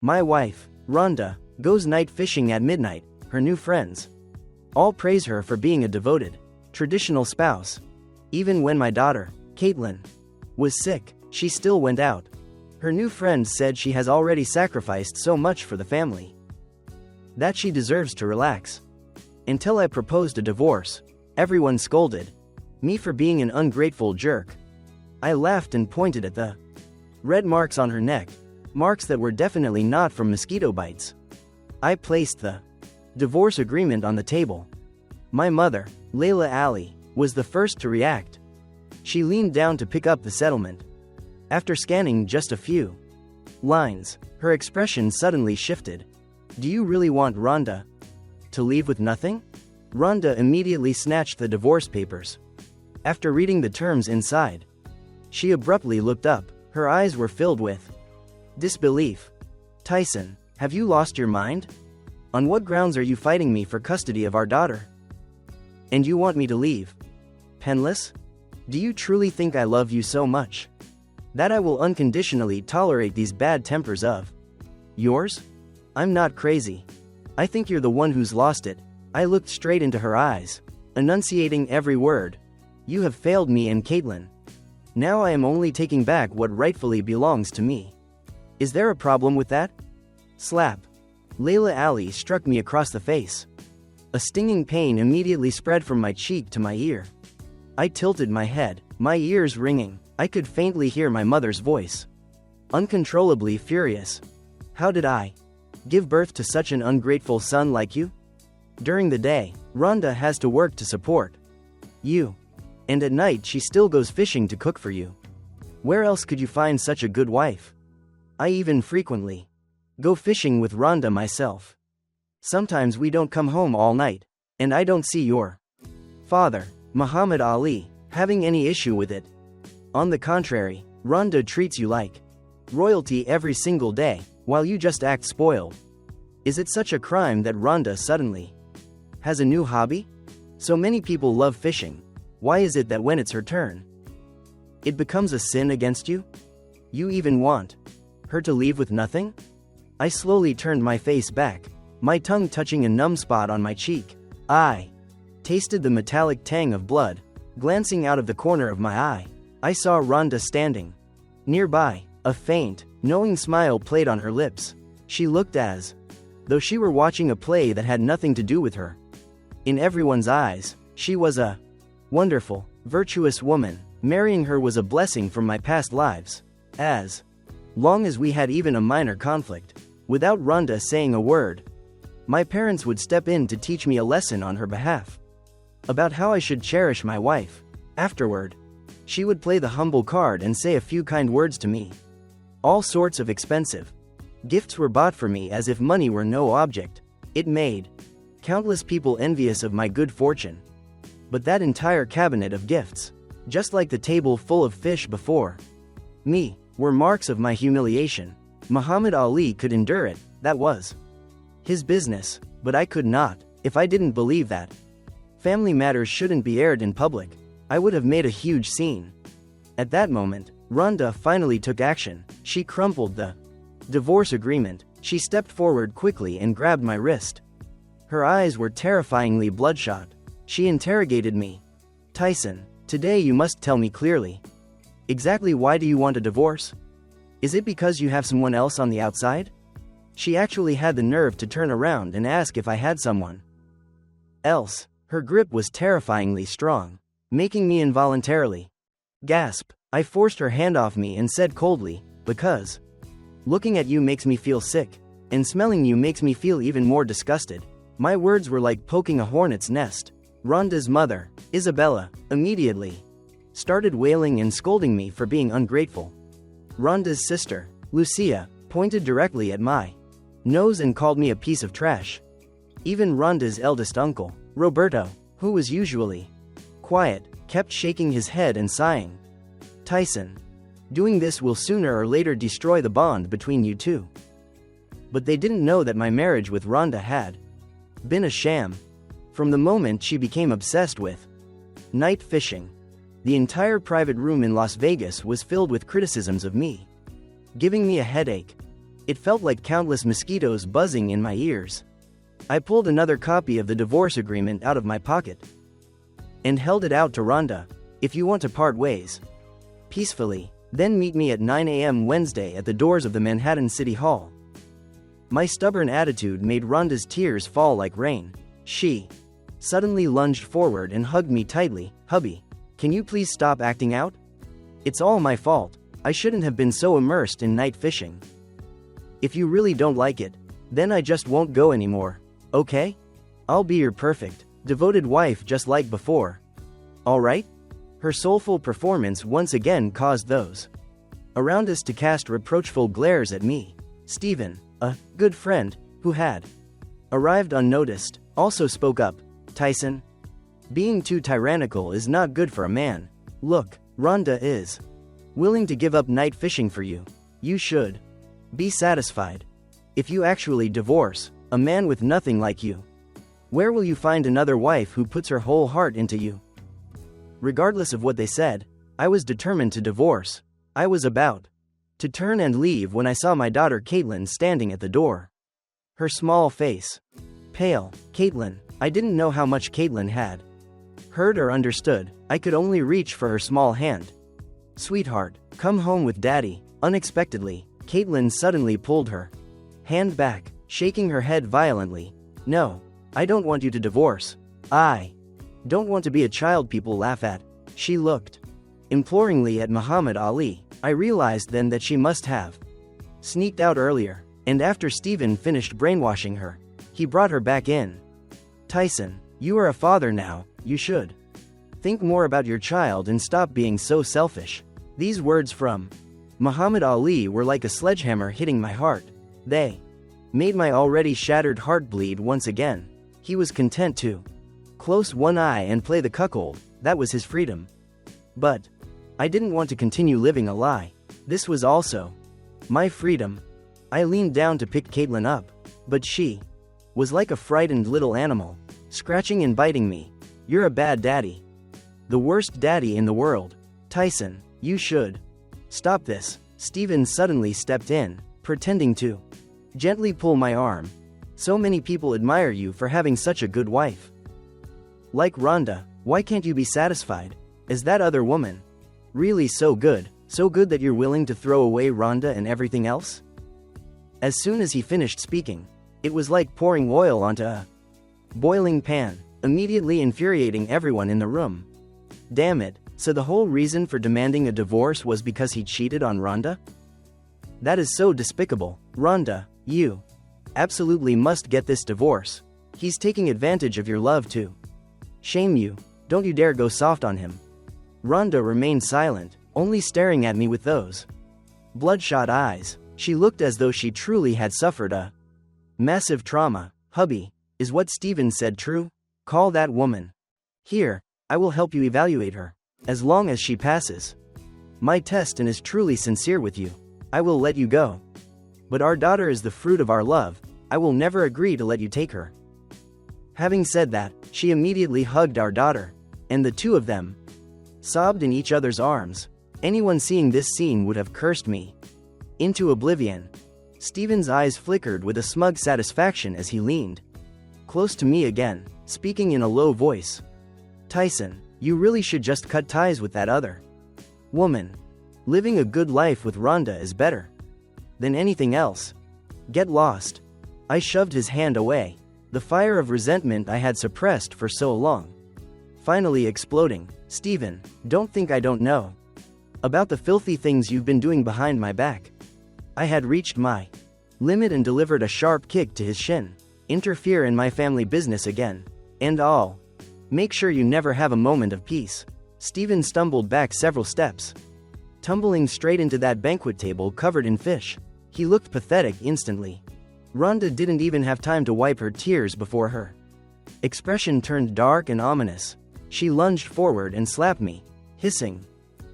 My wife, Rhonda, goes night fishing at midnight. Her new friends all praise her for being a devoted, traditional spouse. Even when my daughter, Caitlin, was sick, she still went out. Her new friends said she has already sacrificed so much for the family that she deserves to relax. Until I proposed a divorce, everyone scolded me for being an ungrateful jerk. I laughed and pointed at the red marks on her neck, marks that were definitely not from mosquito bites. I placed the divorce agreement on the table. My mother, Layla Ali, was the first to react. She leaned down to pick up the settlement. After scanning just a few lines, her expression suddenly shifted. Do you really want Rhonda to leave with nothing? Rhonda immediately snatched the divorce papers. After reading the terms inside, she abruptly looked up. Her eyes were filled with disbelief. Tyson, have you lost your mind? On what grounds are you fighting me for custody of our daughter? And you want me to leave penniless? Do you truly think I love you so much that I will unconditionally tolerate these bad tempers of yours? I'm not crazy. I think you're the one who's lost it. I looked straight into her eyes, enunciating every word. You have failed me and Caitlin. Now I am only taking back what rightfully belongs to me. Is there a problem with that? Slap. Layla Ali struck me across the face. A stinging pain immediately spread from my cheek to my ear. I tilted my head, my ears ringing. I could faintly hear my mother's voice, uncontrollably furious. How did I give birth to such an ungrateful son like you? During the day, Rhonda has to work to support you. And at night she still goes fishing to cook for you. Where else could you find such a good wife? I even frequently go fishing with Rhonda myself. Sometimes we don't come home all night, and I don't see your father, Muhammad Ali, having any issue with it. On the contrary, Rhonda treats you like royalty every single day, while you just act spoiled. Is it such a crime that Rhonda suddenly has a new hobby? So many people love fishing. Why is it that when it's her turn, it becomes a sin against you? You even want her to leave with nothing? I slowly turned my face back, my tongue touching a numb spot on my cheek. I tasted the metallic tang of blood. Glancing out of the corner of my eye, I saw Rhonda standing nearby. A faint, knowing smile played on her lips. She looked as though she were watching a play that had nothing to do with her. In everyone's eyes, she was a wonderful, virtuous woman. Marrying her was a blessing from my past lives. As long as we had even a minor conflict, without Rhonda saying a word, my parents would step in to teach me a lesson on her behalf about how I should cherish my wife. Afterward, she would play the humble card and say a few kind words to me. All sorts of expensive gifts were bought for me as if money were no object. It made countless people envious of my good fortune. But that entire cabinet of gifts, just like the table full of fish before me, were marks of my humiliation. Muhammad Ali could endure it, that was his business, but I could not. If I didn't believe that family matters shouldn't be aired in public, I would have made a huge scene. At that moment, Rhonda finally took action. She crumpled the divorce agreement. She stepped forward quickly and grabbed my wrist. Her eyes were terrifyingly bloodshot. She interrogated me. Tyson, today you must tell me clearly. Exactly why do you want a divorce? Is it because you have someone else on the outside? She actually had the nerve to turn around and ask if I had someone else. Her grip was terrifyingly strong, making me involuntarily gasp. I forced her hand off me and said coldly, because looking at you makes me feel sick, and smelling you makes me feel even more disgusted. My words were like poking a hornet's nest. Rhonda's mother, Isabella, immediately started wailing and scolding me for being ungrateful. Rhonda's sister, Lucia, pointed directly at my nose and called me a piece of trash. Even Rhonda's eldest uncle, Roberto, who was usually quiet, kept shaking his head and sighing. Tyson, doing this will sooner or later destroy the bond between you two. But they didn't know that my marriage with Rhonda had been a sham. From the moment she became obsessed with night fishing, the entire private room in Las Vegas was filled with criticisms of me, giving me a headache. It felt like countless mosquitoes buzzing in my ears. I pulled another copy of the divorce agreement out of my pocket and held it out to Rhonda. If you want to part ways peacefully, then meet me at 9 a.m. Wednesday at the doors of the Manhattan City Hall. My stubborn attitude made Rhonda's tears fall like rain. She suddenly lunged forward and hugged me tightly. Hubby, can you please stop acting out? It's all my fault. I shouldn't have been so immersed in night fishing. If you really don't like it, then I just won't go anymore, okay? I'll be your perfect, devoted wife just like before. Alright? Her soulful performance once again caused those around us to cast reproachful glares at me. Stephen, a good friend, who had arrived unnoticed, also spoke up. Tyson, being too tyrannical is not good for a man. Look, Rhonda is willing to give up night fishing for you. You should be satisfied. If you actually divorce a man with nothing like you, where will you find another wife who puts her whole heart into you? Regardless of what they said, I was determined to divorce. I was about to turn and leave when I saw my daughter Caitlin standing at the door. Her small face pale. Caitlin. I didn't know how much Caitlin had heard or understood. I could only reach for her small hand. Sweetheart, come home with Daddy. Unexpectedly, Caitlin suddenly pulled her hand back, shaking her head violently. No, I don't want you to divorce. I don't want to be a child people laugh at. She looked imploringly at Muhammad Ali. I realized then that she must have sneaked out earlier, and after Stephen finished brainwashing her, he brought her back in. Tyson, you are a father now. You should think more about your child and stop being so selfish. These words from Muhammad Ali were like a sledgehammer hitting my heart. They made my already shattered heart bleed once again. He was content to close one eye and play the cuckold. That was his freedom. But I didn't want to continue living a lie. This was also my freedom. I leaned down to pick Caitlin up, but she was like a frightened little animal, scratching and biting me. You're a bad daddy. The worst daddy in the world. Tyson, you should stop this. Stephen suddenly stepped in, pretending to gently pull my arm. So many people admire you for having such a good wife. Like Rhonda, why can't you be satisfied? Is that other woman really so good that you're willing to throw away Rhonda and everything else? As soon as he finished speaking, it was like pouring oil onto a boiling pan, immediately infuriating everyone in the room. Damn it, so the whole reason for demanding a divorce was because he cheated on Rhonda? That is so despicable. Rhonda, you absolutely must get this divorce. He's taking advantage of your love too. Shame you. Don't you dare go soft on him. Rhonda remained silent, only staring at me with those bloodshot eyes. She looked as though she truly had suffered a massive trauma. Hubby, is what Stephen said true? Call that woman. Here, I will help you evaluate her. As long as she passes my test and is truly sincere with you, I will let you go. But our daughter is the fruit of our love. I will never agree to let you take her. Having said that, she immediately hugged our daughter, and the two of them sobbed in each other's arms. Anyone seeing this scene would have cursed me into oblivion. Stephen's eyes flickered with a smug satisfaction as he leaned close to me again, speaking in a low voice. Tyson, you really should just cut ties with that other woman. Living a good life with Rhonda is better than anything else. Get lost. I shoved his hand away, the fire of resentment I had suppressed for so long finally exploding. Stephen, don't think I don't know about the filthy things you've been doing behind my back. I had reached my limit and delivered a sharp kick to his shin. Interfere in my family business again, and I'll make sure you never have a moment of peace. Stephen stumbled back several steps, tumbling straight into that banquet table covered in fish. He looked pathetic instantly. Rhonda didn't even have time to wipe her tears before her expression turned dark and ominous. She lunged forward and slapped me, hissing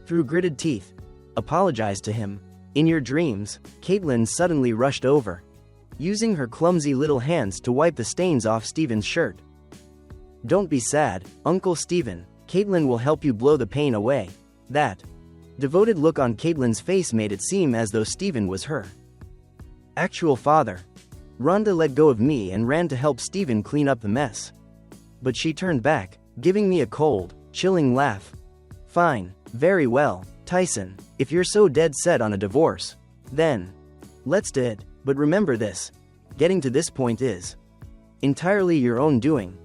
through gritted teeth. Apologize to him. In your dreams. Caitlin suddenly rushed over, using her clumsy little hands to wipe the stains off Stephen's shirt. Don't be sad, Uncle Stephen. Caitlin will help you blow the pain away. That devoted look on Caitlin's face made it seem as though Stephen was her Actual father. Rhonda let go of me and ran to help Steven clean up the mess. But she turned back, giving me a cold, chilling laugh. Fine, very well, Tyson, if you're so dead set on a divorce, then let's do it, but remember this. Getting to this point is entirely your own doing.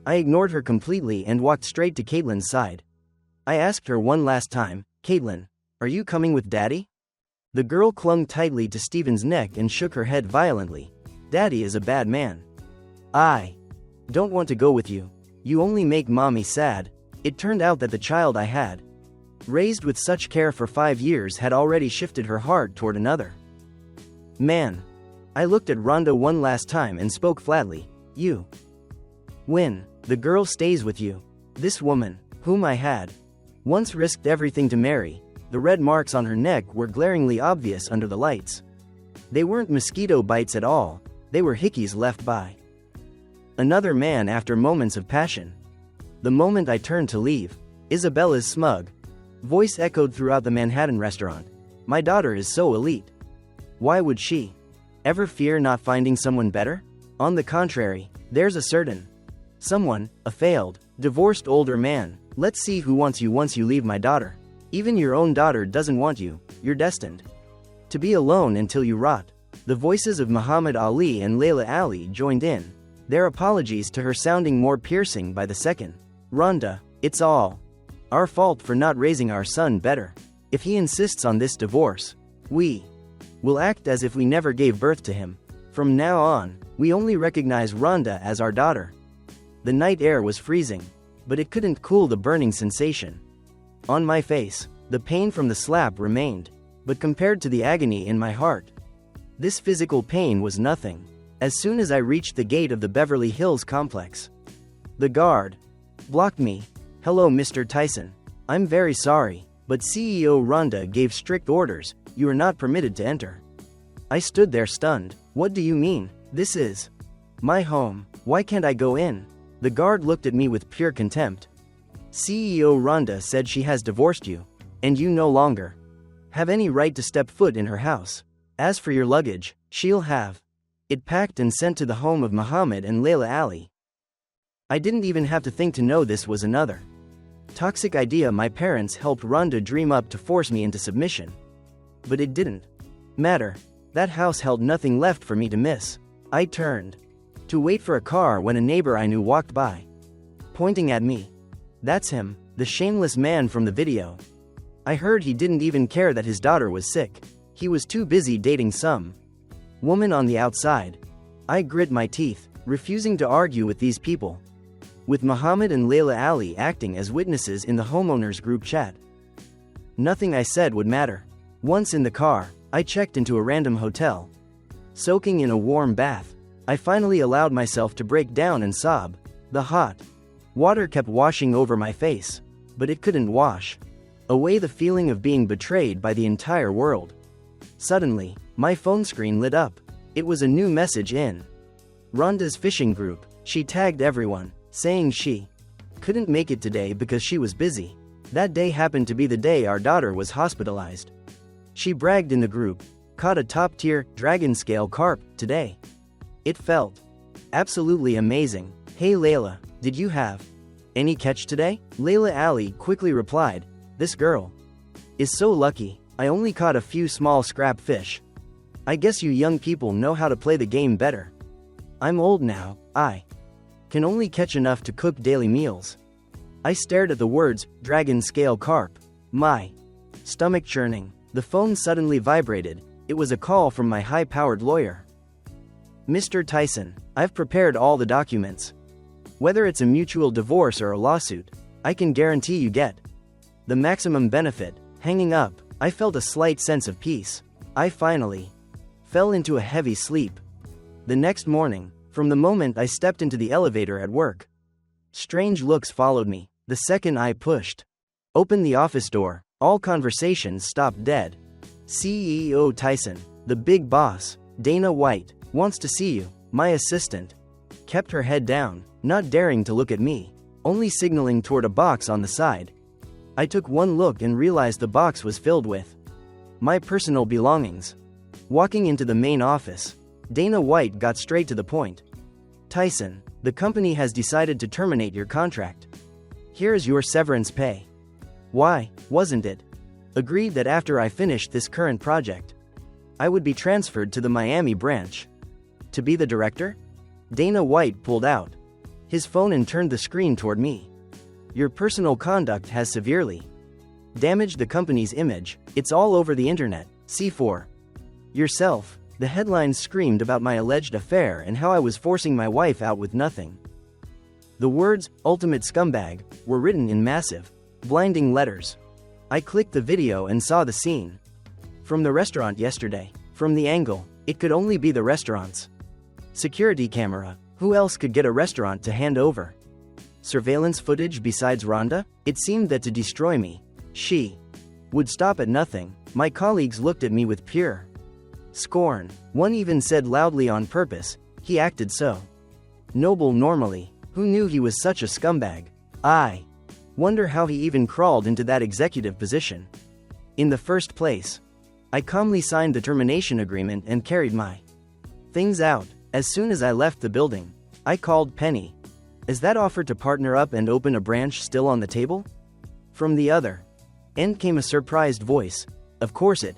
I ignored her completely and walked straight to Caitlin's side. I asked her one last time, Caitlin, are you coming with Daddy? The girl clung tightly to Steven's neck and shook her head violently. Daddy is a bad man. I don't want to go with you. You only make Mommy sad. It turned out that the child I had raised with such care for 5 years had already shifted her heart toward another man. I looked at Rhonda one last time and spoke flatly. You win. The girl stays with you. This woman, whom I had once risked everything to marry, the red marks on her neck were glaringly obvious under the lights. They weren't mosquito bites at all, they were hickeys left by another man after moments of passion. The moment I turned to leave, Isabella's smug voice echoed throughout the Manhattan restaurant. My daughter is so elite. Why would she ever fear not finding someone better? On the contrary, there's a certain someone, a failed, divorced older man. Let's see who wants you once you leave my daughter. Even your own daughter doesn't want you. You're destined to be alone until you rot. The voices of Muhammad Ali and Layla Ali joined in, their apologies to her sounding more piercing by the second. Rhonda, it's all our fault for not raising our son better. If he insists on this divorce, we will act as if we never gave birth to him. From now on, we only recognize Rhonda as our daughter. The night air was freezing, but it couldn't cool the burning sensation on my face. The pain from the slap remained, but compared to the agony in my heart, this physical pain was nothing. As soon as I reached the gate of the Beverly Hills complex, the guard blocked me. Hello, Mr. Tyson. I'm very sorry, but CEO Rhonda gave strict orders. You are not permitted to enter. I stood there stunned. What do you mean? This is my home. Why can't I go in? The guard looked at me with pure contempt. CEO Rhonda said she has divorced you, and you no longer have any right to step foot in her house. As for your luggage, she'll have it packed and sent to the home of Muhammad and Layla Ali. I didn't even have to think to know this was another toxic idea my parents helped Rhonda dream up to force me into submission. But it didn't matter. That house held nothing left for me to miss. I turned to wait for a car when a neighbor I knew walked by, pointing at me. That's him, the shameless man from the video. I heard he didn't even care that his daughter was sick. He was too busy dating some woman on the outside. I grit my teeth, refusing to argue with these people, with Muhammad and Layla Ali acting as witnesses in the homeowners group chat. Nothing I said would matter. Once in the car, I checked into a random hotel. Soaking in a warm bath, I finally allowed myself to break down and sob. The hot water kept washing over my face, but it couldn't wash away the feeling of being betrayed by the entire world. Suddenly, my phone screen lit up. It was a new message in Rhonda's fishing group. She tagged everyone, saying she couldn't make it today because she was busy. That day happened to be the day our daughter was hospitalized. She bragged in the group, caught a top-tier dragon scale carp today. It felt absolutely amazing. Hey Layla, did you have any catch today? Layla Ali quickly replied, this girl is so lucky. I only caught a few small scrap fish. I guess you young people know how to play the game better. I'm old now, I can only catch enough to cook daily meals. I stared at the words, dragon scale carp. My stomach churning. The phone suddenly vibrated. It was a call from my high-powered lawyer. Mr. Tyson, I've prepared all the documents. Whether it's a mutual divorce or a lawsuit, I can guarantee you get the maximum benefit. Hanging up, I felt a slight sense of peace. I finally fell into a heavy sleep. The next morning, from the moment I stepped into the elevator at work, strange looks followed me. The second I pushed open the office door, all conversations stopped dead. CEO Tyson, the big boss, Dana White, wants to see you. My assistant kept her head down, not daring to look at me, only signaling toward a box on the side. I took one look and realized the box was filled with my personal belongings. Walking into the main office, Dana White got straight to the point. Tyson, the company has decided to terminate your contract. Here is your severance pay. Why, wasn't it? Agreed that after I finished this current project, I would be transferred to the Miami branch. To be the director? Dana White pulled out his phone and turned the screen toward me. Your personal conduct has severely damaged the company's image. It's all over the internet. C4. Yourself. The headlines screamed about my alleged affair and how I was forcing my wife out with nothing. The words, "ultimate scumbag," were written in massive, blinding letters. I clicked the video and saw the scene. From the restaurant yesterday. From the angle, it could only be the restaurant's security camera. Who else could get a restaurant to hand over surveillance footage besides Rhonda? It seemed that to destroy me, she would stop at nothing. My colleagues looked at me with pure scorn. One even said loudly, on purpose, he acted so noble normally. Who knew he was such a scumbag? I wonder how he even crawled into that executive position in the first place. I calmly signed the termination agreement and carried my things out. As soon as I left the building, I called Penny. Is that offer to partner up and open a branch still on the table? From the other end came a surprised voice. Of course it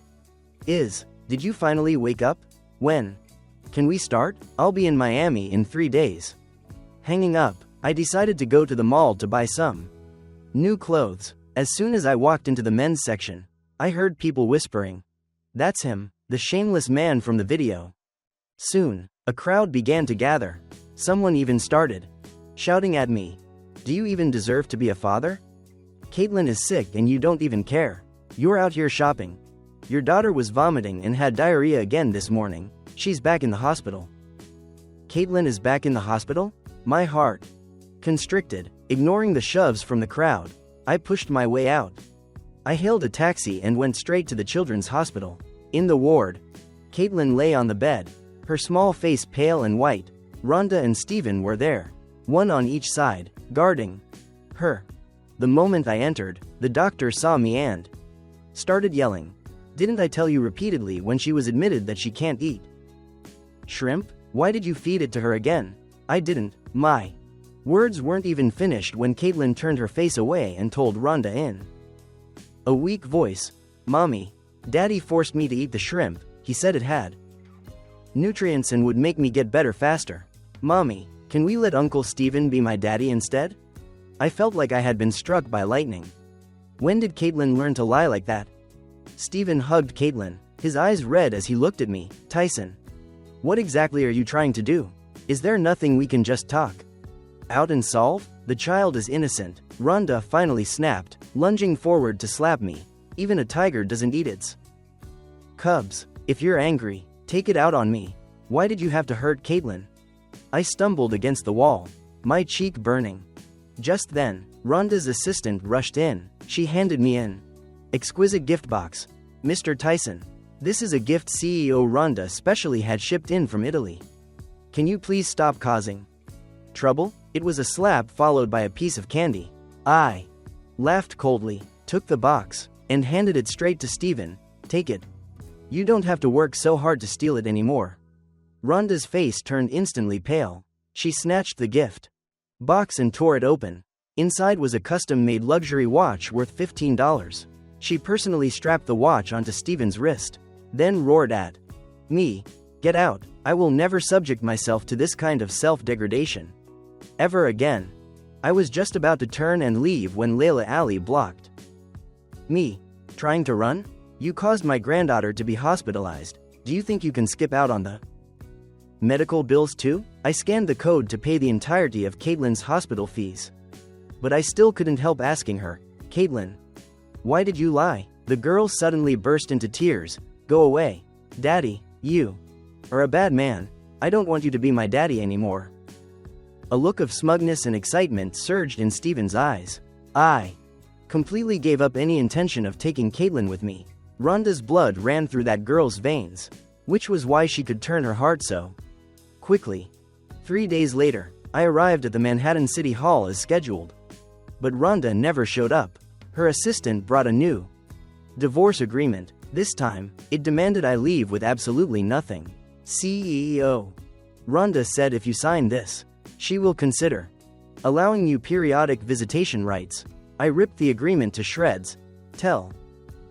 is. Did you finally wake up? When can we start? I'll be in Miami in 3 days. Hanging up, I decided to go to the mall to buy some new clothes. As soon as I walked into the men's section, I heard people whispering, "That's him, the shameless man from the video." Soon, a crowd began to gather. Someone even started shouting at me, "Do you even deserve to be a father? Caitlin is sick and you don't even care. You're out here shopping. Your daughter was vomiting and had diarrhea again this morning. She's back in the hospital." Caitlin is back in the hospital? My heart constricted. Ignoring the shoves from the crowd, I pushed my way out. I hailed a taxi and went straight to the children's hospital. In the ward, Caitlin lay on the bed, her small face pale and white. Rhonda and Stephen were there, one on each side, guarding her. The moment I entered, the doctor saw me and started yelling. "Didn't I tell you repeatedly when she was admitted that she can't eat shrimp? Why did you feed it to her again?" "I didn't." My words weren't even finished when Caitlin turned her face away and told Rhonda in a weak voice, "Mommy, Daddy forced me to eat the shrimp. He said it had nutrients and would make me get better faster. Mommy, can we let Uncle Stephen be my daddy instead?" I felt like I had been struck by lightning. When did Caitlin learn to lie like that? Stephen hugged Caitlin, his eyes red as he looked at me. "Tyson, what exactly are you trying to do? Is there nothing we can just talk out and solve? The child is innocent." Rhonda finally snapped, lunging forward to slap me. "Even a tiger doesn't eat its cubs. If you're angry, take it out on me. Why did you have to hurt Caitlin?" I stumbled against the wall, my cheek burning. Just then, Rhonda's assistant rushed in. She handed me an exquisite gift box. "Mr. Tyson, this is a gift CEO Rhonda specially had shipped in from Italy. Can you please stop causing trouble?" It was a slap followed by a piece of candy. I laughed coldly, took the box, and handed it straight to Stephen. "Take it. You don't have to work so hard to steal it anymore." Rhonda's face turned instantly pale. She snatched the gift box and tore it open. Inside was a custom-made luxury watch worth $15. She personally strapped the watch onto Stephen's wrist, then roared at me, "Get out. I will never subject myself to this kind of self-degradation ever again." I was just about to turn and leave when Layla Ali blocked me. "Trying to run? You caused my granddaughter to be hospitalized. Do you think you can skip out on the medical bills too?" I scanned the code to pay the entirety of Caitlin's hospital fees. But I still couldn't help asking her, "Caitlin, why did you lie?" The girl suddenly burst into tears. "Go away. Daddy, you are a bad man. I don't want you to be my daddy anymore." A look of smugness and excitement surged in Stephen's eyes. I completely gave up any intention of taking Caitlin with me. Rhonda's blood ran through that girl's veins, which was why she could turn her heart so quickly. 3 days later, I arrived at the Manhattan City Hall as scheduled. But Rhonda never showed up. Her assistant brought a new divorce agreement. This time, it demanded I leave with absolutely nothing. CEO. Rhonda said if you sign this, she will consider allowing you periodic visitation rights. I ripped the agreement to shreds. Tell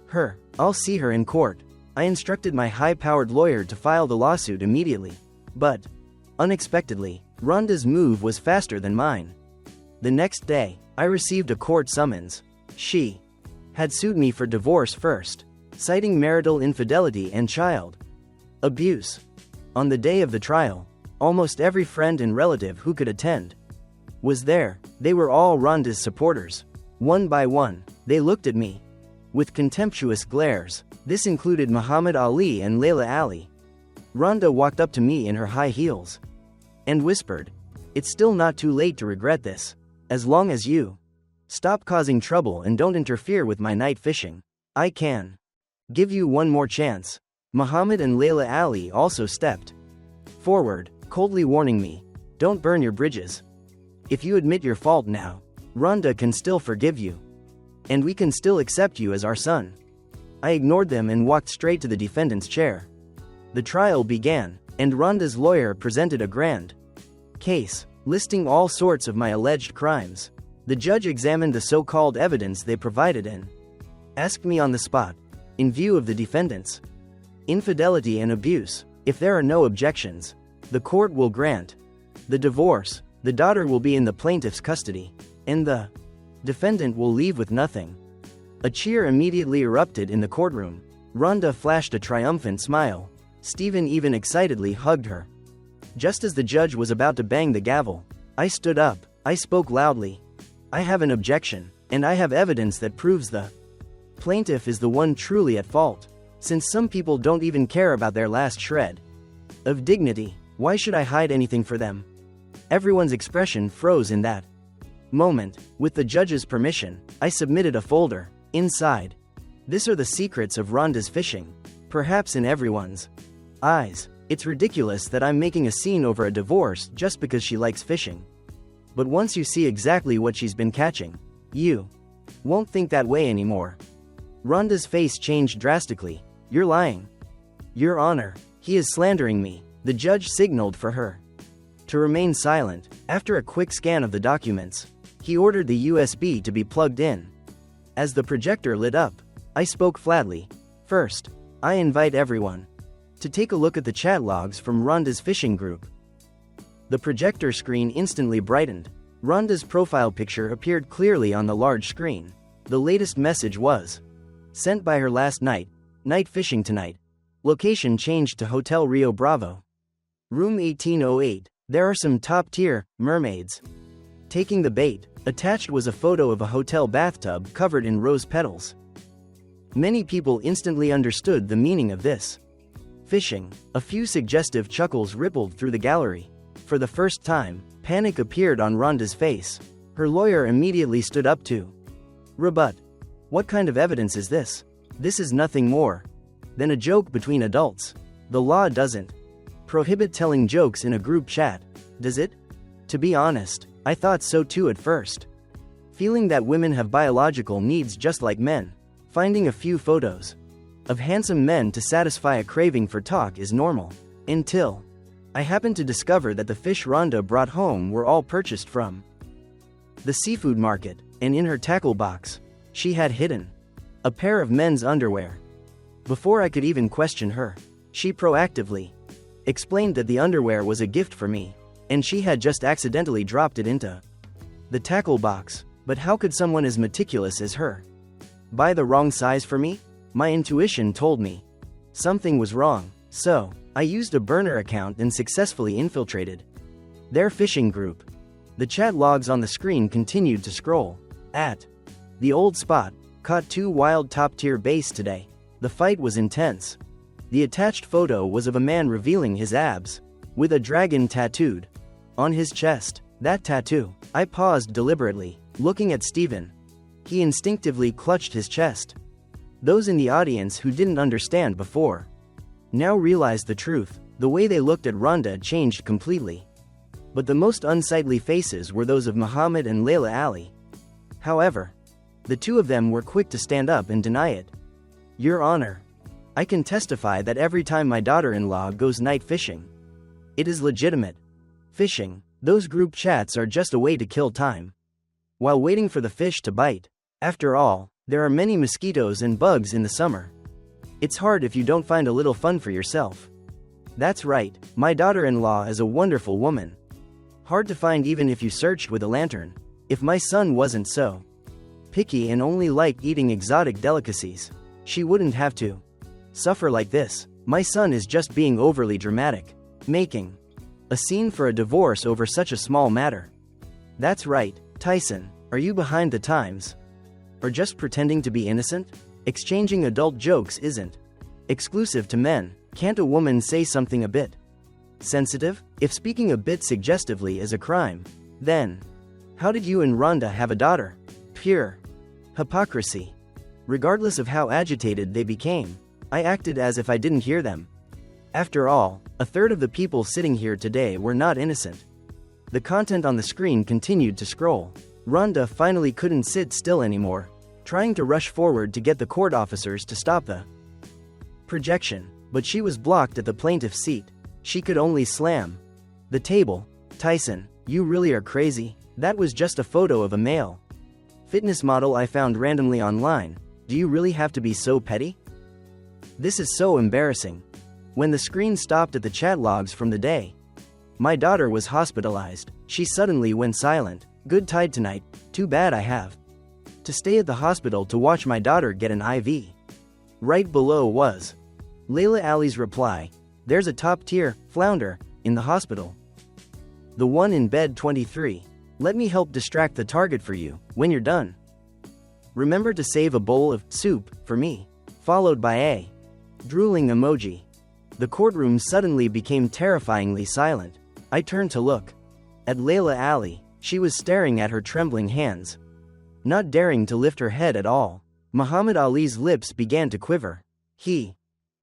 her I'll see her in court. I instructed my high-powered lawyer to file the lawsuit immediately. But, unexpectedly, Rhonda's move was faster than mine. The next day, I received a court summons. She had sued me for divorce first, citing marital infidelity and child abuse. On the day of the trial, almost every friend and relative who could attend was there. They were all Rhonda's supporters. One by one, they looked at me with contemptuous glares. This included Muhammad Ali and Layla Ali. Rhonda walked up to me in her high heels and whispered, "It's still not too late to regret this. As long as you stop causing trouble and don't interfere with my night fishing, I can give you one more chance." Muhammad and Layla Ali also stepped forward, coldly warning me, "Don't burn your bridges. If you admit your fault now, Rhonda can still forgive you. And we can still accept you as our son." I ignored them and walked straight to the defendant's chair. The trial began, and Rhonda's lawyer presented a grand case, listing all sorts of my alleged crimes. The judge examined the so-called evidence they provided and asked me on the spot, in view of the defendants' infidelity and abuse, if there are no objections, the court will grant the divorce. The daughter will be in the plaintiff's custody, and the defendant will leave with nothing. A cheer immediately erupted in the courtroom. Rhonda flashed a triumphant smile. Stephen even excitedly hugged her. Just as the judge was about to bang the gavel, I stood up. I spoke loudly. "I have an objection, and I have evidence that proves the plaintiff is the one truly at fault. Since some people don't even care about their last shred of dignity, why should I hide anything for them?" Everyone's expression froze in that moment. With the judge's permission, I submitted a folder. Inside, "These are the secrets of Rhonda's fishing." Perhaps in everyone's eyes, it's ridiculous that I'm making a scene over a divorce just because she likes fishing. But once you see exactly what she's been catching, you won't think that way anymore. Rhonda's face changed drastically. "You're lying. Your Honor, he is slandering me." The judge signaled for her to remain silent. After a quick scan of the documents, he ordered the USB to be plugged in. As the projector lit up, I spoke flatly. "First, I invite everyone to take a look at the chat logs from Rhonda's fishing group." The projector screen instantly brightened. Rhonda's profile picture appeared clearly on the large screen. The latest message was sent by her last night. "Night fishing tonight. Location changed to Hotel Rio Bravo. Room 1808. There are some top-tier mermaids taking the bait." Attached was a photo of a hotel bathtub covered in rose petals. Many people instantly understood the meaning of this fishing. A few suggestive chuckles rippled through the gallery. For the first time, panic appeared on Rhonda's face. Her lawyer immediately stood up to rebut. "What kind of evidence is this? This is nothing more than a joke between adults. The law doesn't prohibit telling jokes in a group chat, does it?" To be honest, I thought so too at first. Feeling that women have biological needs just like men, finding a few photos of handsome men to satisfy a craving for talk is normal. Until I happened to discover that the fish Rhonda brought home were all purchased from the seafood market, and in her tackle box, she had hidden a pair of men's underwear. Before I could even question her, she proactively explained that the underwear was a gift for me, and she had just accidentally dropped it into the tackle box. But how could someone as meticulous as her buy the wrong size for me? My intuition told me something was wrong, so I used a burner account and successfully infiltrated their fishing group. The chat logs on the screen continued to scroll. At the old spot, caught 2 wild top-tier bass today. The fight was intense. The attached photo was of a man revealing his abs, with a dragon tattooed on his chest. That tattoo. I paused deliberately, looking at Stephen. He instinctively clutched his chest. Those in the audience who didn't understand before now realized the truth. The way they looked at Rhonda changed completely. But the most unsightly faces were those of Muhammad and Layla Ali. However, the two of them were quick to stand up and deny it. "Your Honor, I can testify that every time my daughter-in-law goes night fishing, it is legitimate fishing. Those group chats are just a way to kill time while waiting for the fish to bite. After all, there are many mosquitoes and bugs in the summer. It's hard if you don't find a little fun for yourself. That's right, my daughter-in-law is a wonderful woman. Hard to find even if you searched with a lantern. If my son wasn't so picky and only liked eating exotic delicacies, she wouldn't have to suffer like this. My son is just being overly dramatic, making a scene for a divorce over such a small matter. That's right, Tyson, are you behind the times? Or just pretending to be innocent? Exchanging adult jokes isn't exclusive to men. Can't a woman say something a bit sensitive? If speaking a bit suggestively is a crime, then how did you and Rhonda have a daughter? Pure hypocrisy. Regardless of how agitated they became, I acted as if I didn't hear them. After all, a third of the people sitting here today were not innocent. The content on the screen continued to scroll. Rhonda finally couldn't sit still anymore, trying to rush forward to get the court officers to stop the projection, but she was blocked at the plaintiff's seat. She could only slam the table. Tyson, you really are crazy. That was just a photo of a male fitness model I found randomly online. Do you really have to be so petty? This is so embarrassing. When the screen stopped at the chat logs from the day my daughter was hospitalized, she suddenly went silent. Good tide tonight. Too bad I have to stay at the hospital to watch my daughter get an IV. Right below was Layla Ali's reply. There's a top-tier flounder in the hospital. The one in bed 23. Let me help distract the target for you when you're done. Remember to save a bowl of soup for me. Followed by a drooling emoji. The courtroom suddenly became terrifyingly silent. I turned to look at Layla Ali. She was staring at her trembling hands, not daring to lift her head at all. Muhammad Ali's lips began to quiver. He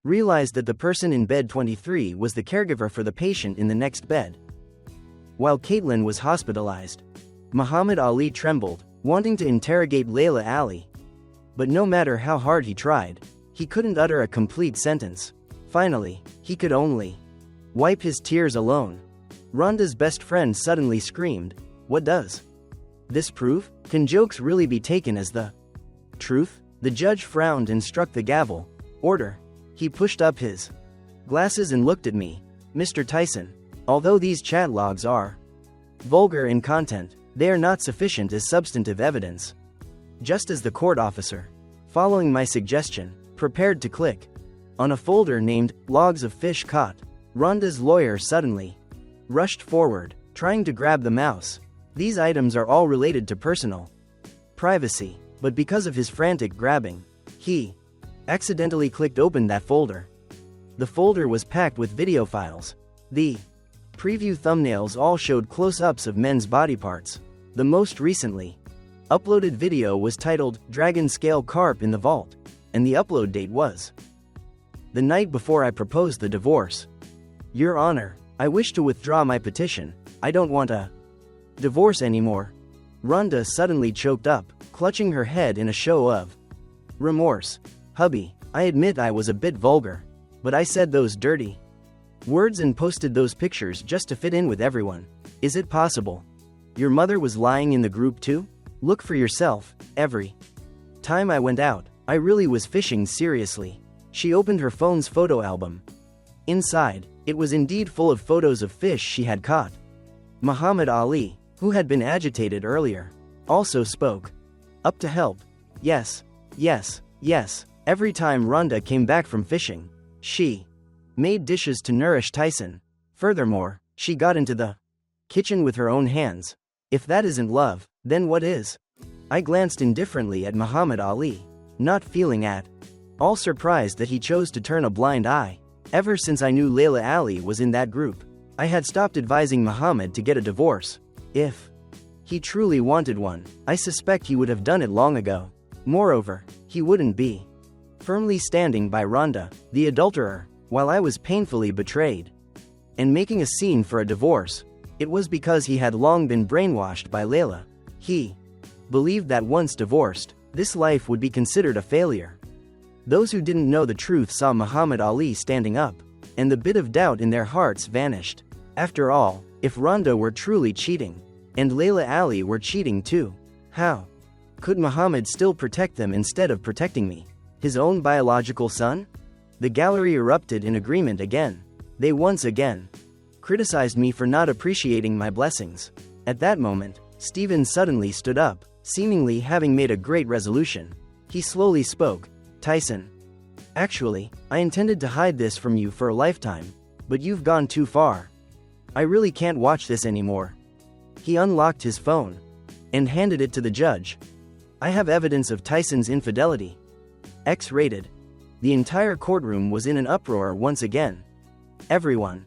realized that the person in bed 23 was the caregiver for the patient in the next bed. While Caitlin was hospitalized, Muhammad Ali trembled, wanting to interrogate Layla Ali. But no matter how hard he tried, he couldn't utter a complete sentence. Finally, he could only wipe his tears alone. Rhonda's best friend suddenly screamed, "What does this prove? Can jokes really be taken as the truth?" The judge frowned and struck the gavel. Order. He pushed up his glasses and looked at me. Mr. Tyson, although these chat logs are vulgar in content, they are not sufficient as substantive evidence. Just as the court officer, following my suggestion, prepared to click on a folder named Logs of Fish Caught, Rhonda's lawyer suddenly rushed forward, trying to grab the mouse. These items are all related to personal privacy, but because of his frantic grabbing, he accidentally clicked open that folder. The folder was packed with video files. The preview thumbnails all showed close-ups of men's body parts. The most recently uploaded video was titled Dragon Scale Carp in the Vault, and the upload date was the night before I proposed the divorce. Your Honor, I wish to withdraw my petition. I don't want a divorce anymore. Rhonda suddenly choked up, clutching her head in a show of remorse. Hubby, I admit I was a bit vulgar, but I said those dirty words and posted those pictures just to fit in with everyone. Is it possible your mother was lying in the group too? Look for yourself. Every time I went out, I really was fishing seriously. She opened her phone's photo album. Inside, it was indeed full of photos of fish she had caught. Muhammad Ali, who had been agitated earlier, also spoke up to help. Yes, yes, yes. Every time Rhonda came back from fishing, she made dishes to nourish Tyson. Furthermore, she got into the kitchen with her own hands. If that isn't love, then what is? I glanced indifferently at Muhammad Ali, not feeling at all surprised that he chose to turn a blind eye. Ever since I knew Layla Ali was in that group, I had stopped advising Muhammad to get a divorce. If he truly wanted one, I suspect he would have done it long ago. Moreover, he wouldn't be firmly standing by Rhonda, the adulterer, while I was painfully betrayed and making a scene for a divorce. It was because he had long been brainwashed by Layla. He believed that once divorced, this life would be considered a failure. Those who didn't know the truth saw Muhammad Ali standing up, and the bit of doubt in their hearts vanished. After all, if Rhonda were truly cheating, and Layla Ali were cheating too, how could Muhammad still protect them instead of protecting me, his own biological son? The gallery erupted in agreement again. They once again criticized me for not appreciating my blessings. At that moment, Stephen suddenly stood up, seemingly having made a great resolution. He slowly spoke. Tyson, actually, I intended to hide this from you for a lifetime, but you've gone too far. I really can't watch this anymore. He unlocked his phone and handed it to the judge. I have evidence of Tyson's infidelity. X-rated. The entire courtroom was in an uproar once again. Everyone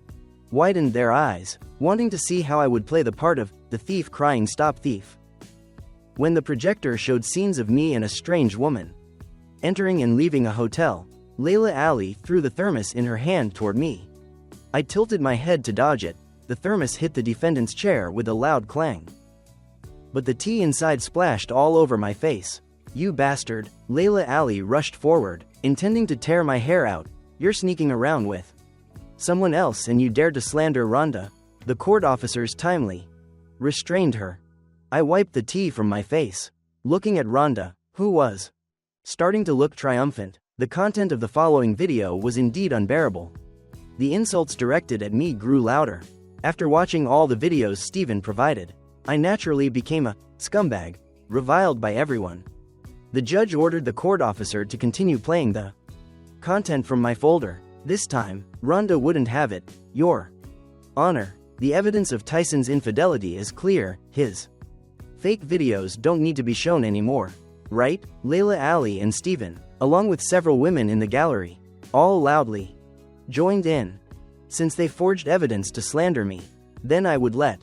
widened their eyes, wanting to see how I would play the part of the thief crying "Stop thief." When the projector showed scenes of me and a strange woman entering and leaving a hotel, Layla Ali threw the thermos in her hand toward me. I tilted my head to dodge it. The thermos hit the defendant's chair with a loud clang. But the tea inside splashed all over my face. You bastard! Layla Ali rushed forward, intending to tear my hair out. You're sneaking around with someone else and you dare to slander Rhonda? The court officers timely restrained her. I wiped the tea from my face, looking at Rhonda, who was starting to look triumphant. The content of the following video was indeed unbearable. The insults directed at me grew louder. After watching all the videos Stephen provided, I naturally became a scumbag, reviled by everyone. The judge ordered the court officer to continue playing the content from my folder. This time, Rhonda wouldn't have it. Your Honor, the evidence of Tyson's infidelity is clear. His fake videos don't need to be shown anymore, right? Layla Ali and Stephen, along with several women in the gallery, all loudly joined in. Since they forged evidence to slander me, then I would let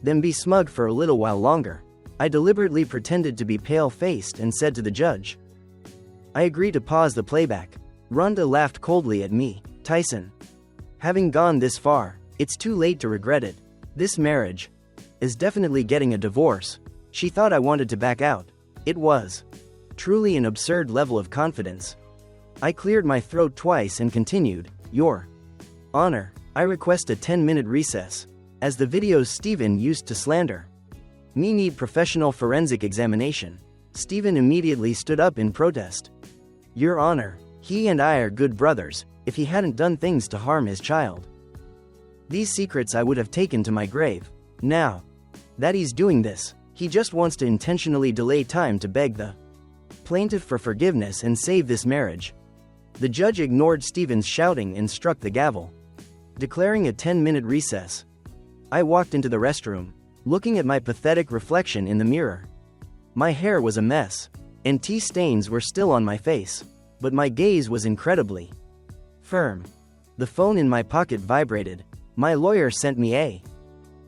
them be smug for a little while longer. I deliberately pretended to be pale-faced and said to the judge, I agree to pause the playback. Rhonda laughed coldly at me. Tyson, having gone this far, it's too late to regret it. This marriage is definitely getting a divorce. She thought I wanted to back out. It was truly an absurd level of confidence. I cleared my throat twice and continued, Your Honor, I request a 10-minute recess, as the videos Stephen used to slander me need professional forensic examination. Stephen immediately stood up in protest. Your Honor, he and I are good brothers. If he hadn't done things to harm his child, these secrets I would have taken to my grave. Now that he's doing this, he just wants to intentionally delay time to beg the plaintiff for forgiveness and save this marriage. The judge ignored Stephen's shouting and struck the gavel, declaring a 10-minute recess. I walked into the restroom, looking at my pathetic reflection in the mirror. My hair was a mess, and tea stains were still on my face, but my gaze was incredibly firm. The phone in my pocket vibrated. My lawyer sent me a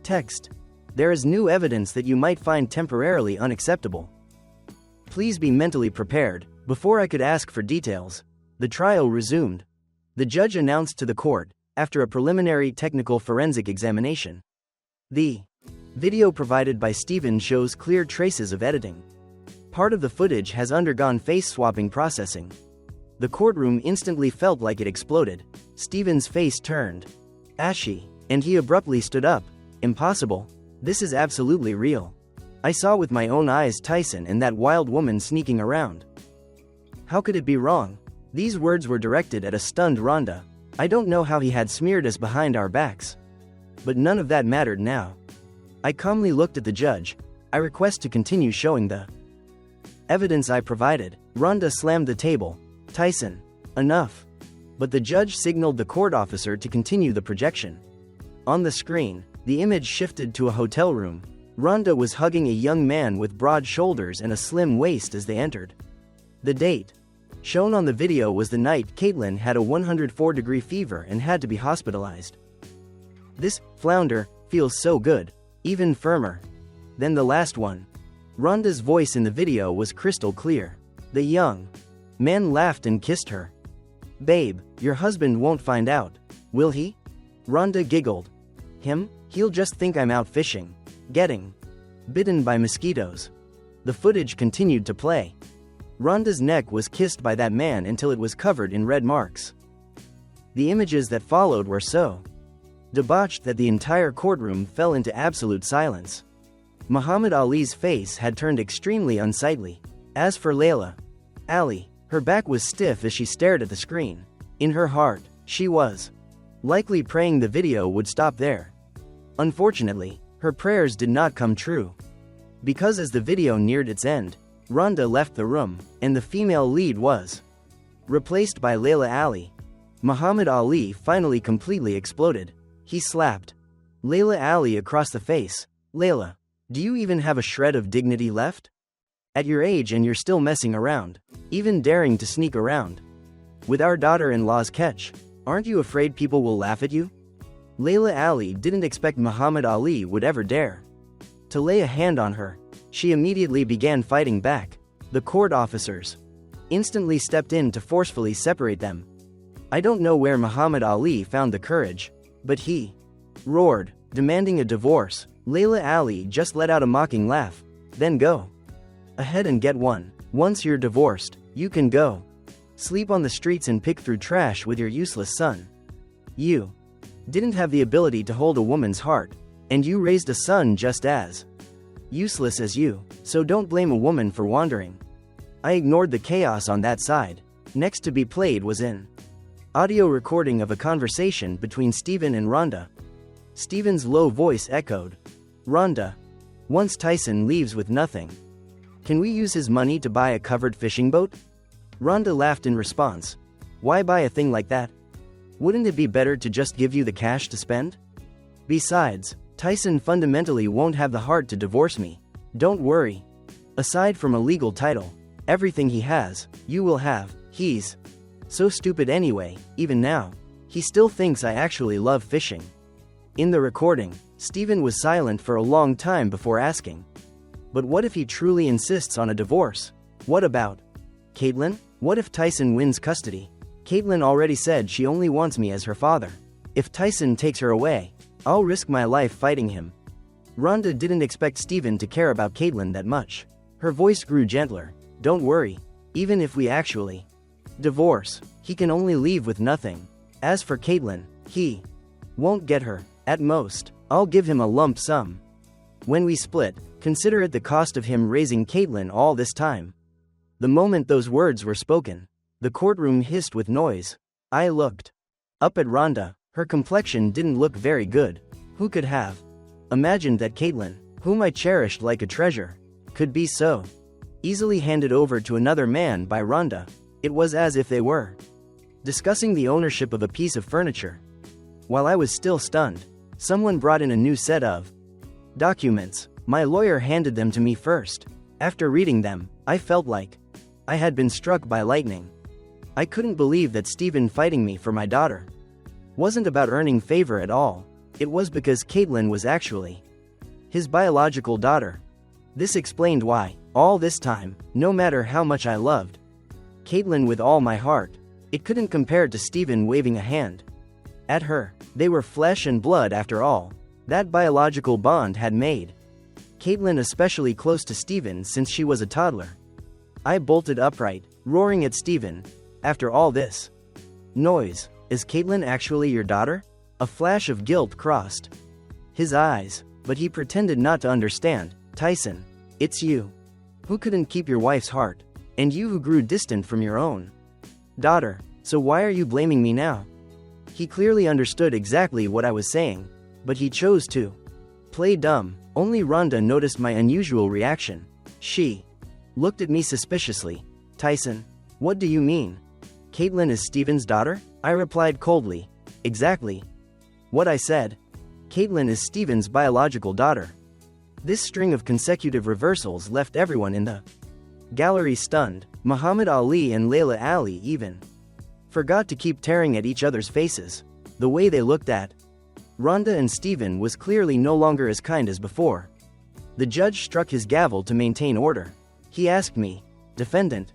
text. There is new evidence that you might find temporarily unacceptable. Please be mentally prepared. Before I could ask for details, the trial resumed. The judge announced to the court, after a preliminary technical forensic examination, the video provided by Stephen shows clear traces of editing. Part of the footage has undergone face-swapping processing. The courtroom instantly felt like it exploded. Stephen's face turned ashy, and he abruptly stood up. Impossible. This is absolutely real. I saw with my own eyes Tyson and that wild woman sneaking around. How could it be wrong? These words were directed at a stunned Rhonda. I don't know how he had smeared us behind our backs. But none of that mattered now. I calmly looked at the judge. I request to continue showing the evidence I provided. Rhonda slammed the table. Tyson, enough. But the judge signaled the court officer to continue the projection. On the screen, the image shifted to a hotel room. Rhonda was hugging a young man with broad shoulders and a slim waist as they entered. The date shown on the video was the night Caitlin had a 104-degree fever and had to be hospitalized. This flounder feels so good, even firmer than the last one. Rhonda's voice in the video was crystal clear. The young man laughed and kissed her. Babe, your husband won't find out, will he? Rhonda giggled. Him? He'll just think I'm out fishing, getting bitten by mosquitoes. The footage continued to play. Rhonda's neck was kissed by that man until it was covered in red marks. The images that followed were so debauched that the entire courtroom fell into absolute silence. Muhammad Ali's face had turned extremely unsightly. As for Layla Ali, her back was stiff as she stared at the screen. In her heart, she was likely praying the video would stop there. Unfortunately, her prayers did not come true. Because as the video neared its end, Rhonda left the room, and the female lead was replaced by Layla Ali. Muhammad Ali finally completely exploded. He slapped Layla Ali across the face. "Layla, do you even have a shred of dignity left? At your age and you're still messing around, even daring to sneak around with our daughter-in-law's catch. Aren't you afraid people will laugh at you?" Layla Ali didn't expect Muhammad Ali would ever dare to lay a hand on her. She immediately began fighting back. The court officers instantly stepped in to forcefully separate them. I don't know where Muhammad Ali found the courage, but he roared, demanding a divorce. Layla Ali just let out a mocking laugh. "Then go ahead and get one. Once you're divorced, you can go sleep on the streets and pick through trash with your useless son. You didn't have the ability to hold a woman's heart, and you raised a son just as useless as you, so don't blame a woman for wandering." I ignored the chaos on that side. Next to be played was an audio recording of a conversation between Steven and Rhonda. Steven's low voice echoed, "Rhonda, once Tyson leaves with nothing, can we use his money to buy a covered fishing boat?" Rhonda laughed in response. "Why buy a thing like that? Wouldn't it be better to just give you the cash to spend? Besides, Tyson fundamentally won't have the heart to divorce me. Don't worry. Aside from a legal title, everything he has, you will have. He's so stupid anyway. Even now, he still thinks I actually love fishing." In the recording, Steven was silent for a long time before asking, "But what if he truly insists on a divorce? What about Caitlin? What if Tyson wins custody? Caitlin already said she only wants me as her father. If Tyson takes her away, I'll risk my life fighting him." Rhonda didn't expect Steven to care about Caitlin that much. Her voice grew gentler. "Don't worry. Even if we actually divorce, he can only leave with nothing. As for Caitlin, he won't get her. At most, I'll give him a lump sum. When we split, consider it the cost of him raising Caitlin all this time." The moment those words were spoken, the courtroom hissed with noise. I looked up at Rhonda. Her complexion didn't look very good. Who could have imagined that Caitlin, whom I cherished like a treasure, could be so easily handed over to another man by Rhonda? It was as if they were discussing the ownership of a piece of furniture. While I was still stunned, someone brought in a new set of documents. My lawyer handed them to me first. After reading them, I felt like I had been struck by lightning. I couldn't believe that Steven fighting me for my daughter wasn't about earning favor at all. It was because Caitlin was actually his biological daughter. This explained why, all this time, no matter how much I loved Caitlin with all my heart, it couldn't compare to Steven waving a hand at her. They were flesh and blood after all. That biological bond had made Caitlin especially close to Steven since she was a toddler. I bolted upright, roaring at Steven. "After all this noise, is Caitlin actually your daughter?" A flash of guilt crossed his eyes, but he pretended not to understand. "Tyson, it's you who couldn't keep your wife's heart, and you who grew distant from your own daughter, so why are you blaming me now?" He clearly understood exactly what I was saying, but he chose to play dumb. Only Rhonda noticed my unusual reaction. She looked at me suspiciously. "Tyson, what do you mean? Caitlin is Steven's daughter?" I replied coldly. "Exactly what I said. Caitlin is Steven's biological daughter." This string of consecutive reversals left everyone in the gallery stunned. Muhammad Ali and Layla Ali even forgot to keep tearing at each other's faces. The way they looked at Rhonda and Steven was clearly no longer as kind as before. The judge struck his gavel to maintain order. He asked me, "Defendant,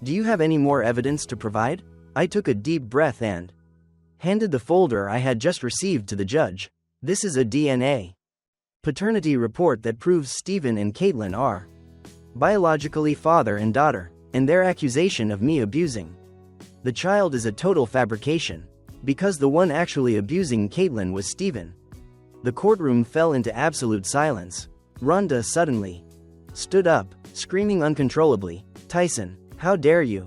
do you have any more evidence to provide?" I took a deep breath and handed the folder I had just received to the judge. "This is a DNA paternity report that proves Steven and Caitlin are biologically father and daughter. and their accusation of me abusing the child is a total fabrication, because the one actually abusing Caitlin was Steven. The courtroom fell into absolute silence. Rhonda suddenly stood up, screaming uncontrollably, "Tyson, how dare you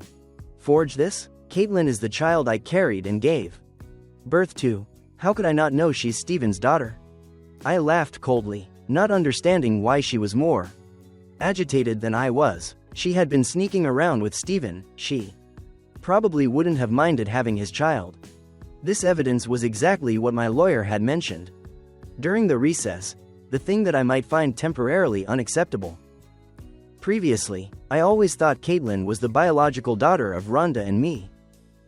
forge this? Caitlin is the child I carried and gave birth to. How could I not know she's Steven's daughter?" I laughed coldly, not understanding why she was more agitated than I was. She had been sneaking around with Steven. She probably wouldn't have minded having his child. This evidence was exactly what my lawyer had mentioned during the recess, the thing that I might find temporarily unacceptable. Previously, I always thought Caitlin was the biological daughter of Rhonda and me.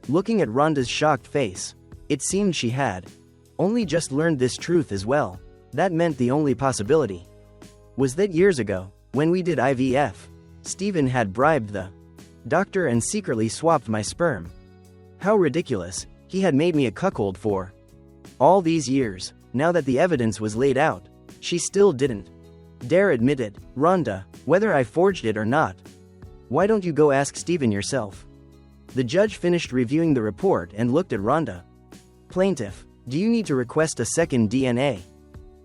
Looking at Rhonda's shocked face, it seemed she had only just learned this truth as well. That meant the only possibility was that years ago, when we did IVF, Steven had bribed the doctor and secretly swapped my sperm. How ridiculous. He had made me a cuckold for all these years. Now that the evidence was laid out, she still didn't dare admit it. "Rhonda, whether I forged it or not, why don't you go ask Steven yourself?" The judge finished reviewing the report and looked at Rhonda. "Plaintiff, do you need to request a second DNA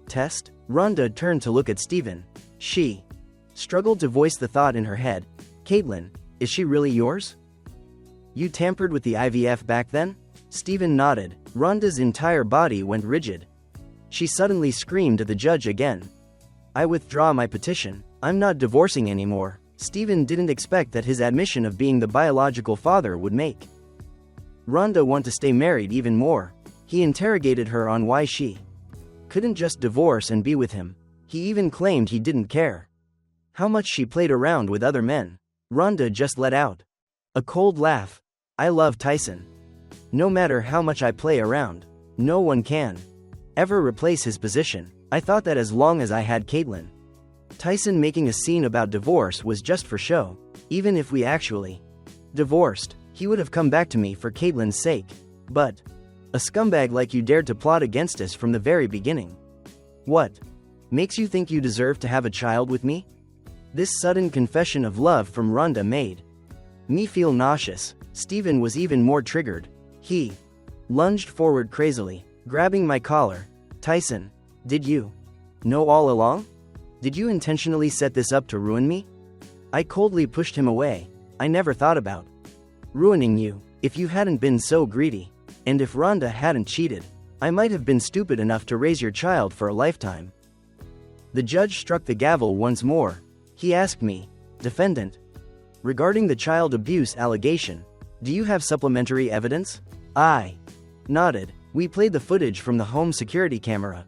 test?" Rhonda turned to look at Steven. She struggled to voice the thought in her head. "Caitlin, is she really yours? You tampered with the IVF back then?" Steven nodded. Rhonda's entire body went rigid. She suddenly screamed at the judge again. "I withdraw my petition. I'm not divorcing anymore." Steven didn't expect that his admission of being the biological father would make Rhonda want to stay married even more. He interrogated her on why she couldn't just divorce and be with him. He even claimed he didn't care how much she played around with other men. Rhonda just let out a cold laugh. "I love Tyson. No matter how much I play around, no one can ever replace his position. I thought that as long as I had Caitlin, Tyson making a scene about divorce was just for show. Even if we actually divorced, he would have come back to me for Caitlin's sake. But a scumbag like you dared to plot against us from the very beginning. What makes you think you deserve to have a child with me?" This sudden confession of love from Rhonda made me feel nauseous. Steven was even more triggered. He lunged forward crazily, grabbing my collar. "Tyson, did you know all along? Did you intentionally set this up to ruin me?" I coldly pushed him away. "I never thought about ruining you. If you hadn't been so greedy, and if Rhonda hadn't cheated, I might have been stupid enough to raise your child for a lifetime." The judge struck the gavel once more. He asked me, "Defendant, regarding the child abuse allegation, do you have supplementary evidence?" I nodded. We played the footage from the home security camera.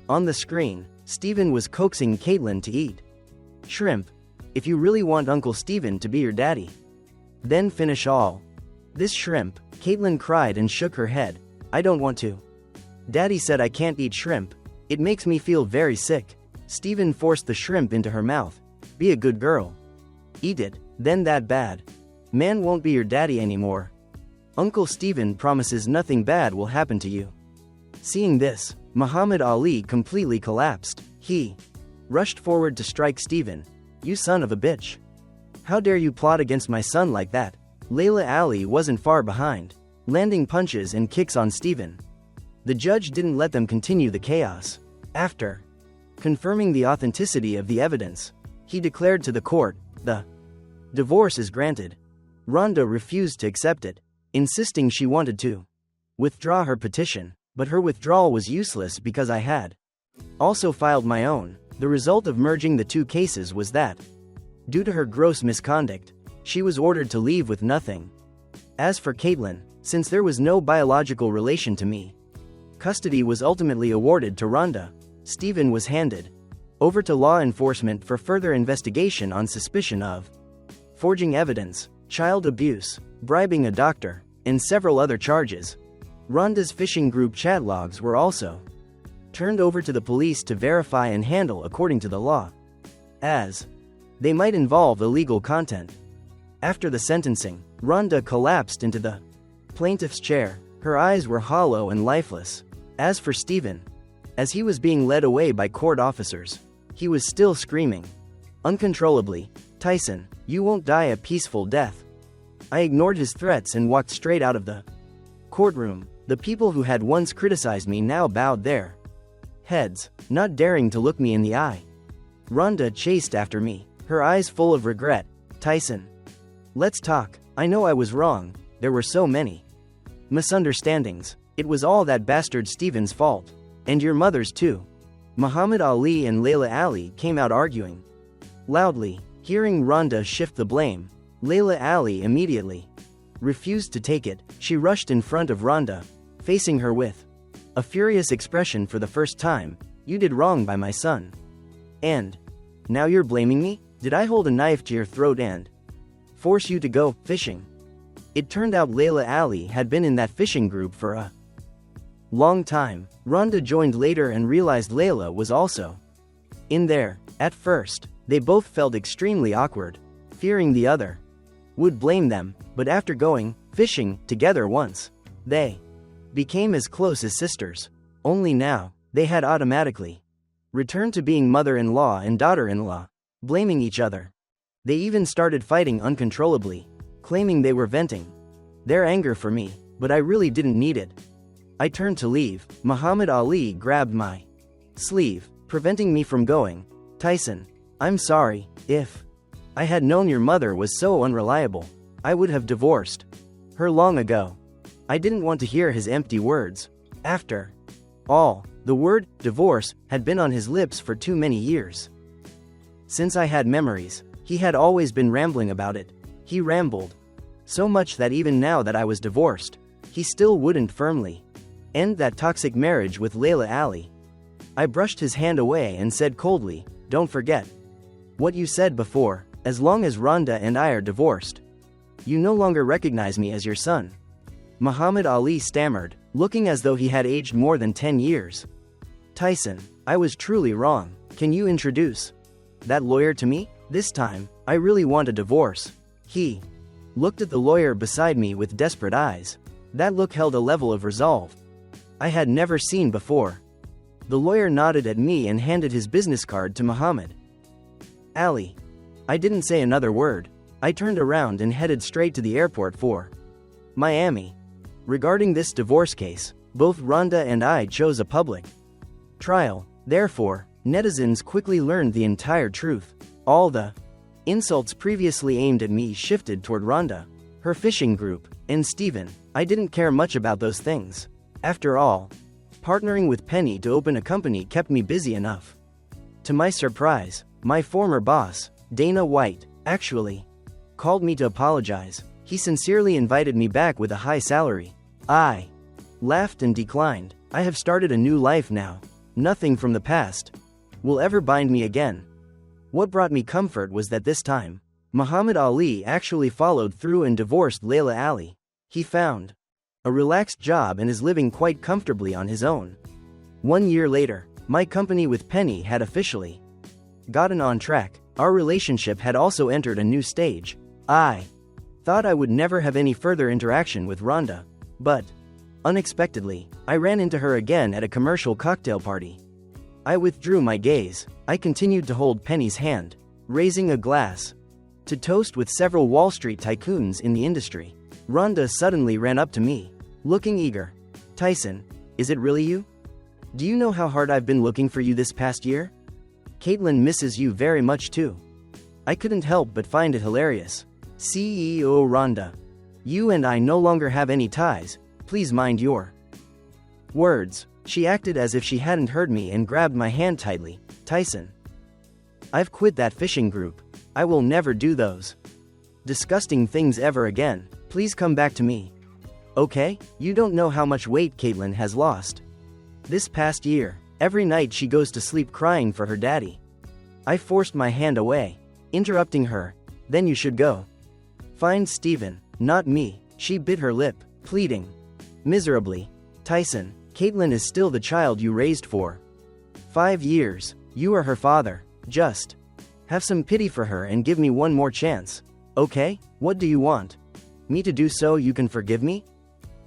On the screen, Steven was coaxing Caitlin to eat shrimp. "If you really want Uncle Steven to be your daddy, then finish all this shrimp." Caitlin cried and shook her head. "I don't want to. Daddy said I can't eat shrimp. It makes me feel very sick." Steven forced the shrimp into her mouth. "Be a good girl. Eat it, then that bad man won't be your daddy anymore. Uncle Steven promises nothing bad will happen to you." Seeing this, Muhammad Ali completely collapsed. He rushed forward to strike Steven. "You son of a bitch. How dare you plot against my son like that?" Layla Ali wasn't far behind, landing punches and kicks on Steven. The judge didn't let them continue the chaos. After confirming the authenticity of the evidence, he declared to the court, "The divorce is granted." Rhonda refused to accept it, insisting she wanted to withdraw her petition, but her withdrawal was useless because I had also filed my own. The result of merging the two cases was that, due to her gross misconduct, she was ordered to leave with nothing. As for Caitlin, since there was no biological relation to me, custody was ultimately awarded to Rhonda. Steven was handed over to law enforcement for further investigation on suspicion of forging evidence, child abuse, bribing a doctor, and several other charges. Rhonda's phishing group chat logs were also turned over to the police to verify and handle according to the law, as they might involve illegal content. After the sentencing, Rhonda collapsed into the plaintiff's chair. Her eyes were hollow and lifeless. As for Steven, as he was being led away by court officers, he was still screaming uncontrollably, Tyson, you won't die a peaceful death. I ignored his threats and walked straight out of the courtroom. The people who had once criticized me now bowed their heads, not daring to look me in the eye. Rhonda chased after me, her eyes full of regret. Tyson, let's talk. I know I was wrong. There were so many misunderstandings. It was all that bastard Steven's fault. And your mother's too. Muhammad Ali and Layla Ali came out arguing loudly. Hearing Rhonda shift the blame, Layla Ali immediately refused to take it. She rushed in front of Rhonda, facing her with a furious expression. For the first time, you did wrong by my son. And now you're blaming me? Did I hold a knife to your throat and force you to go fishing? It turned out Layla Ali had been in that fishing group for a long time. Rhonda joined later and realized Layla was also in there. At first, they both felt extremely awkward, fearing the other would blame them, but after going fishing together once, they became as close as sisters. Only now, they had automatically returned to being mother-in-law and daughter-in-law, blaming each other. They even started fighting uncontrollably, claiming they were venting their anger for me, but I really didn't need it. I turned to leave. Muhammad Ali grabbed my sleeve, preventing me from going. Tyson, I'm sorry. If I had known your mother was so unreliable, I would have divorced her long ago. I didn't want to hear his empty words. After all, the word divorce had been on his lips for too many years. Since I had memories, he had always been rambling about it. He rambled so much that even now that I was divorced, he still wouldn't firmly end that toxic marriage with Layla Ali. I brushed his hand away and said coldly, don't forget what you said before. As long as Rhonda and I are divorced, you no longer recognize me as your son. Muhammad Ali stammered, looking as though he had aged more than 10 years. Tyson, I was truly wrong. Can you introduce that lawyer to me? This time, I really want a divorce. He looked at the lawyer beside me with desperate eyes. That look held a level of resolve I had never seen before. The lawyer nodded at me and handed his business card to Muhammad Ali. I didn't say another word. I turned around and headed straight to the airport for Miami. Regarding this divorce case, both Rhonda and I chose a public trial. Therefore, netizens quickly learned the entire truth. All the insults previously aimed at me shifted toward Rhonda, her fishing group, and Steven. I didn't care much about those things. After all, partnering with Penny to open a company kept me busy enough. To my surprise, my former boss, Dana White, actually called me to apologize. He sincerely invited me back with a high salary. I laughed and declined. I have started a new life now. Nothing from the past will ever bind me again. What brought me comfort was that this time, Muhammad Ali actually followed through and divorced Layla Ali. He found a relaxed job and is living quite comfortably on his own. 1 year later, my company with Penny had officially gotten on track. Our relationship had also entered a new stage. I thought I would never have any further interaction with Rhonda, but unexpectedly, I ran into her again at a commercial cocktail party. I withdrew my gaze. I continued to hold Penny's hand, raising a glass to toast with several Wall Street tycoons in the industry. Rhonda suddenly ran up to me, looking eager. Tyson, is it really you? Do you know how hard I've been looking for you this past year? Caitlin misses you very much too. I couldn't help but find it hilarious. CEO Rhonda, you and I no longer have any ties. Please mind your words. She acted as if she hadn't heard me and grabbed my hand tightly. Tyson, I've quit that fishing group. I will never do those disgusting things ever again. Please come back to me. Okay? You don't know how much weight Caitlin has lost this past year. Every night she goes to sleep crying for her daddy. I forced my hand away, interrupting her. Then you should go find Steven, not me. She bit her lip, pleading miserably. Tyson, Caitlin is still the child you raised for 5 years. You are her father. Just have some pity for her and give me one more chance. Okay? What do you want me to do so you can forgive me?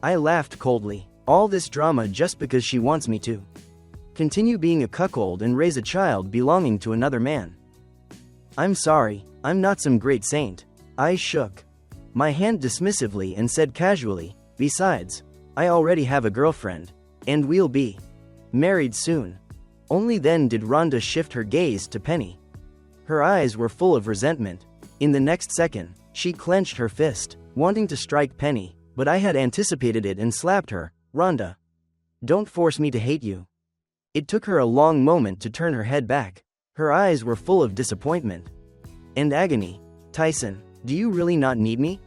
I laughed coldly. All this drama just because she wants me to continue being a cuckold and raise a child belonging to another man. I'm sorry, I'm not some great saint. I shook my hand dismissively and said casually, besides, I already have a girlfriend. And we'll be married soon. Only then did Rhonda shift her gaze to Penny. Her eyes were full of resentment. In the next second, she clenched her fist, wanting to strike Penny, but I had anticipated it and slapped her. Rhonda, don't force me to hate you. It took her a long moment to turn her head back. Her eyes were full of disappointment and agony. Tyson, do you really not need me?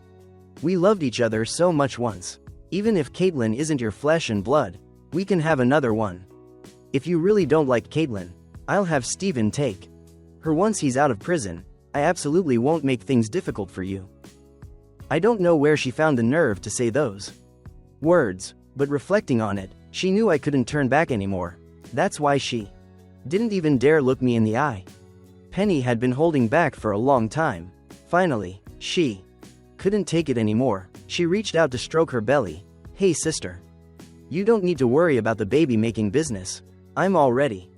We loved each other so much once. Even if Caitlin isn't your flesh and blood, we can have another one. If you really don't like Caitlin, I'll have Steven take her once he's out of prison. I absolutely won't make things difficult for you. I don't know where she found the nerve to say those words, but reflecting on it, she knew I couldn't turn back anymore. That's why she didn't even dare look me in the eye. Penny had been holding back for a long time. Finally, she couldn't take it anymore. She reached out to stroke her belly. Hey sister. You don't need to worry about the baby making business. I'm already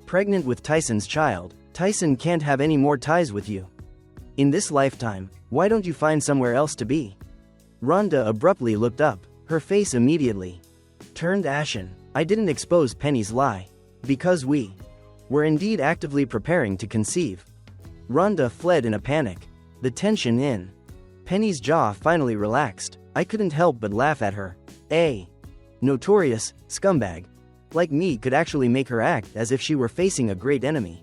pregnant with Tyson's child. Tyson can't have any more ties with you. In this lifetime, why don't you find somewhere else to be? Rhonda abruptly looked up. Her face immediately turned ashen. I didn't expose Penny's lie. Because we were indeed actively preparing to conceive. Rhonda fled in a panic. The tension in Penny's jaw finally relaxed. I couldn't help but laugh at her. A notorious scumbag like me could actually make her act as if she were facing a great enemy.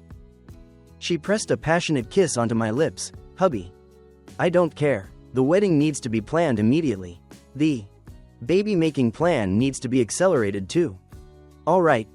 She pressed a passionate kiss onto my lips. Hubby, I don't care. The wedding needs to be planned immediately. The baby-making plan needs to be accelerated too. All right,